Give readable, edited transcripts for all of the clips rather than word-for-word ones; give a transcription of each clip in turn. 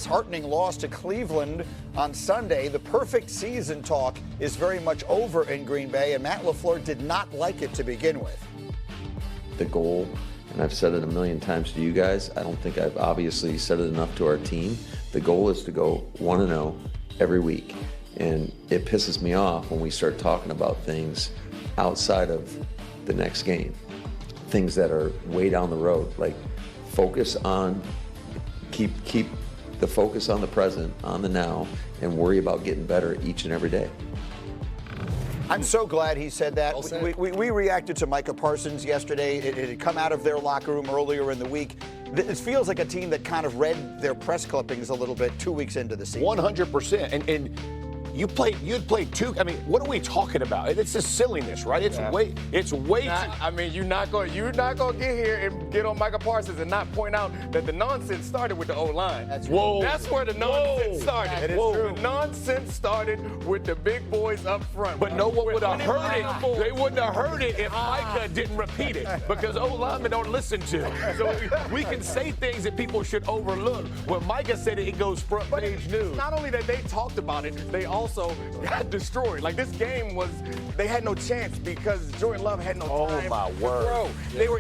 disheartening loss to Cleveland on Sunday. The perfect season talk is very much over in Green Bay, and Matt LaFleur did not like it to begin with. The goal, and I've said it a million times to you guys, I don't think I've obviously said it enough to our team. The goal is to go 1-0 every week. And it pisses me off when we start talking about things outside of the next game. Things that are way down the road. Like, focus on, keep the focus on the present, on the now, and worry about getting better each and every day. I'm so glad he said that. We reacted to Micah Parsons yesterday. It had come out of their locker room earlier in the week. It feels like a team that kind of read their press clippings a little bit 2 weeks into the season. 100%. And you'd played two. I mean, what are we talking about? It's just silliness, right? It's way too. I mean, you're not gonna get here and get on Micah Parsons and not point out that the nonsense started with the O-line. That's where the nonsense started. That is true. The nonsense started with the big boys up front. But no one would have heard it. They wouldn't have heard it if Micah didn't repeat it, because O-linemen don't listen to. So we can say things that people should overlook. When Micah said it, it goes front page news. Not only that they talked about it, they also got destroyed. Like, this game they had no chance because Jordan Love had no time to throw.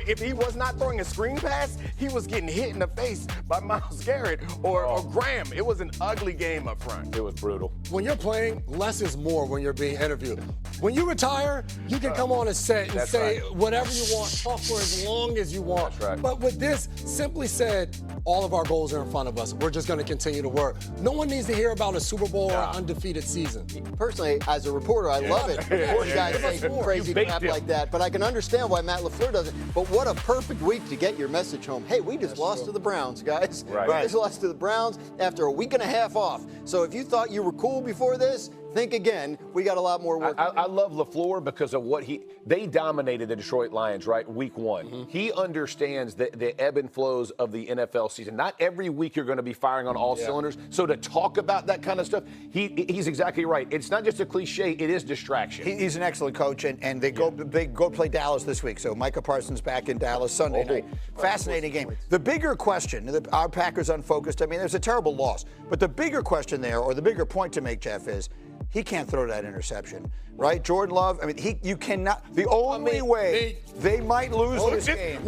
If he was not throwing a screen pass, he was getting hit in the face by Myles Garrett or Graham. It was an ugly game up front. It was brutal. When you're playing, less is more when you're being interviewed. When you retire, you can come on a set and say whatever you want, talk for as long as you want. That's right. But with this, simply said, all of our goals are in front of us. We're just going to continue to work. No one needs to hear about a Super Bowl or an undefeated season. Personally, as a reporter, I love it when guys say crazy crap like that. But I can understand why Matt LaFleur doesn't. But what a perfect week to get your message home. Hey, we just lost to the Browns, guys. Right. We just lost to the Browns after a week and a half off. So if you thought you were cool before this, think again. We got a lot more work. I love LaFleur because of what they dominated the Detroit Lions, right? Week one. Mm-hmm. He understands the ebb and flows of the NFL season. Not every week you're going to be firing on all cylinders. So to talk about that kind of stuff, he's exactly right. It's not just a cliche, it is distraction. He's an excellent coach, and they go play Dallas this week. So Micah Parsons back in Dallas Sunday night. Fascinating game. The bigger question, our Packers unfocused, I mean, there's a terrible loss. But the bigger question there, or the bigger point to make, Jeff, is he can't throw that interception, right? Jordan Love, I mean, you cannot. The only way they might lose this game.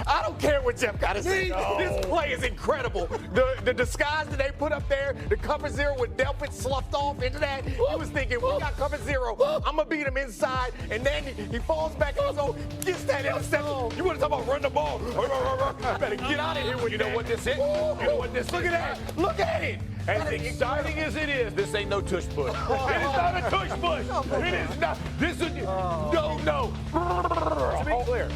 I don't care what Jeff got to say. This play is incredible. The disguise that they put up there, the cover zero with Delpit sloughed off into that. He was thinking, we got cover zero. I'm going to beat him inside. And then he falls back in his own, gets that interception. You want to talk about run the ball? Better get out of here with You know what this is? You know what this is? Look at that. Look at it. As exciting as it is, this ain't no tush push. It is not a tush push. It is not. This is no. To be clear,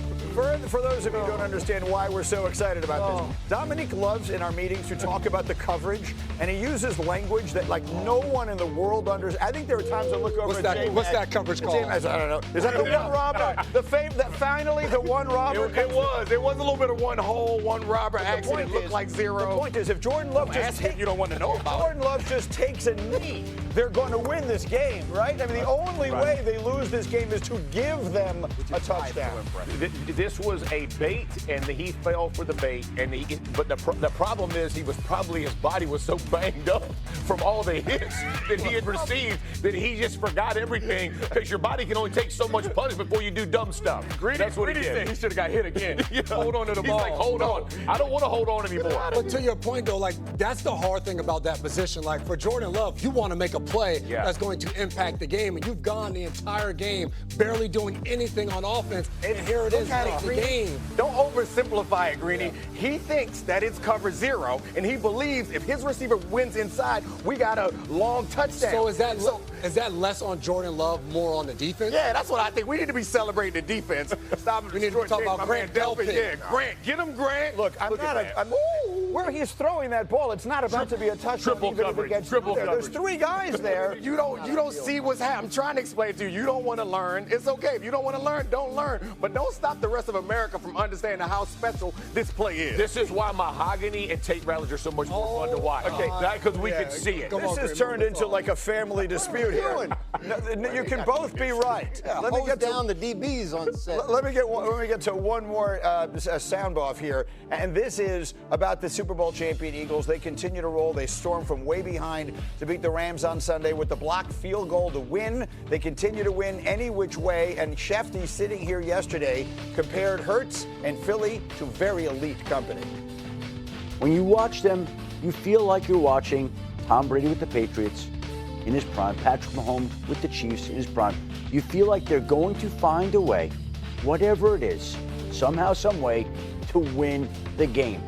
for those of you who don't understand why we're so excited about this, Dominique loves in our meetings to talk about the coverage, and he uses language that like no one in the world understands. I think there are times I look over at What's that coverage called? I don't know. Is that the one robber? Finally the one robber? It was a little bit of one hole, one robber accident. It looked like zero. The point is, if Jordan Love you don't want to know about. Jordan Love just takes a knee, they're going to win this game, right? I mean, the only way they lose this game is to give them a touchdown. This was a bait, and he fell for the bait. But the problem is, his body was so banged up from all the hits that he had received that he just forgot everything. Because your body can only take so much punishment before you do dumb stuff. That's what he did. He should have got hit again. Hold on to the ball. He's like, hold on. I don't want to hold on anymore. But to your point, though, like, that's the hard thing about that position. Like, for Jordan Love, you want to make a play that's going to impact the game, and you've gone the entire game barely doing anything on offense, and here it is late in the game. Don't oversimplify it, Greeny. He thinks that it's cover zero, and he believes if his receiver wins inside, we got a long touchdown. So is that less on Jordan Love, more on the defense? Yeah, that's what I think. We need to be celebrating the defense. Stop. We need to talk about Grant Delpit. Yeah, Grant. Get him, Grant. Look, where he's throwing that ball, it's not about to be a touchdown. Triple coverage. There's three guys there. You don't see what's happening. I'm trying to explain to you. You don't want to learn. It's okay. If you don't want to learn, don't learn. But don't stop the rest of America from understanding how special this play is. This is why Mahogany and Tate Ratledge are so much more fun to watch. Okay, because we can see it. This has turned into like a family dispute here. You can both be right. Let me get down the DBs on set. Let me get to one more sound off here, and this is about the Super Super Bowl champion Eagles, they continue to roll. They storm from way behind to beat the Rams on Sunday with the blocked field goal to win. They continue to win any which way. And Shefty, sitting here yesterday, compared Hurts and Philly to very elite company. When you watch them, you feel like you're watching Tom Brady with the Patriots in his prime, Patrick Mahomes with the Chiefs in his prime. You feel like they're going to find a way, whatever it is, somehow, some way, to win the game.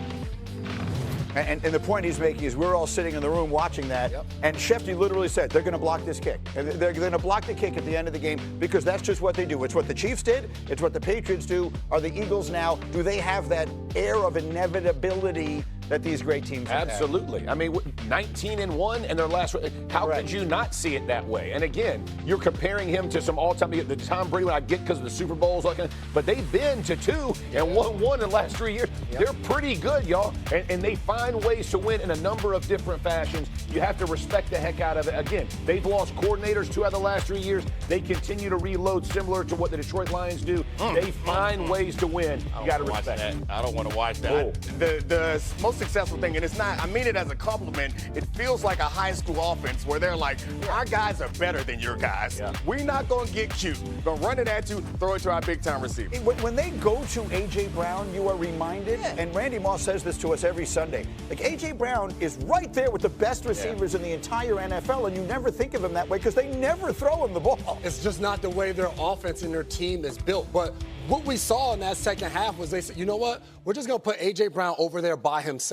And the point he's making is we're all sitting in the room watching that, and Shefty literally said they're going to block this kick. And they're going to block the kick at the end of the game because that's just what they do. It's what the Chiefs did. It's what the Patriots do. Are the Eagles now, do they have that air of inevitability that these great teams have? Absolutely. I mean, 19-1 and their last. How could you not see it that way? And again, you're comparing him to some all-time. The Tom Brady, I get because of the Super Bowls, but they've been to 2 and won in the last 3 years. They're pretty good, y'all, and they find ways to win in a number of different fashions. You have to respect the heck out of it. Again, they've lost coordinators 2 out of the last 3 years. They continue to reload, similar to what the Detroit Lions do. They find ways to win. You got to respect that. I don't want to watch that. The most successful thing, and it's not, I mean it as a compliment, it feels like a high school offense where they're like, our guys are better than your guys. We're not going to get cute. We're going to run it at you, throw it to our big-time receiver. When they go to A.J. Brown, you are reminded, and Randy Moss says this to us every Sunday, like A.J. Brown is right there with the best receivers in the entire NFL, and you never think of him that way because they never throw him the ball. It's just not the way their offense and their team is built. But what we saw in that second half was they said, you know what? We're just going to put A.J. Brown over there by himself.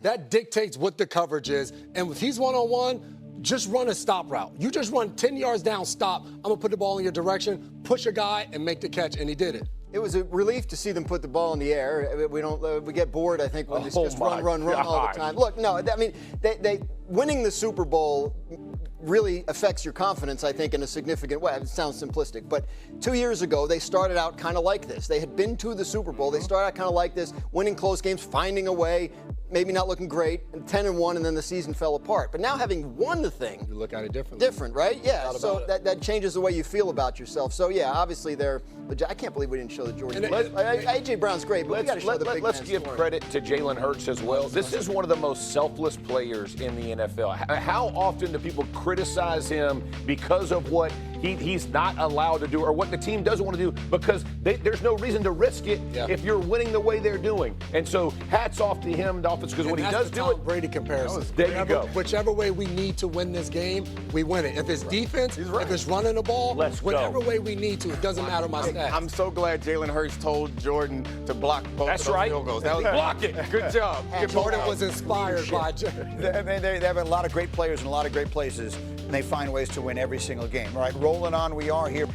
That dictates what the coverage is. And if he's one-on-one, just run a stop route. You just run 10 yards down, stop. I'm going to put the ball in your direction, push a guy, and make the catch. And he did it. It was a relief to see them put the ball in the air. We get bored, I think, when it's just run all the time. Look, no, I mean, they winning the Super Bowl really affects your confidence, I think, in a significant way. It sounds simplistic, but 2 years ago, they started out kind of like this. They had been to the Super Bowl. They started out kind of like this, winning close games, finding a way, maybe not looking great, and 10-1, and then the season fell apart. But now having won the thing, you look at it differently. Different, right? Yeah. So that changes the way you feel about yourself. So yeah, obviously I can't believe we didn't show the Jordan. A.J. Brown's great, but we got to show the big man. Let's give credit to Jalen Hurts as well. This is one of the most selfless players in the NFL. How often do people criticize him because of what he's not allowed to do or what the team doesn't want to do because there's no reason to risk it if you're winning the way they're doing. And so hats off to him, Dolphins, because when he does do it. Brady comparison. There you go. Whichever way we need to win this game, we win it. If it's defense, if it's running the ball, whatever way we need to, it doesn't matter my stats. I'm so glad Jalen Hurts told Jordan to block both of those field goals. That was block it. Good job. Jordan was inspired by they have a lot of great players in a lot of great places, and they find ways to win every single game. All right, rolling on we are here.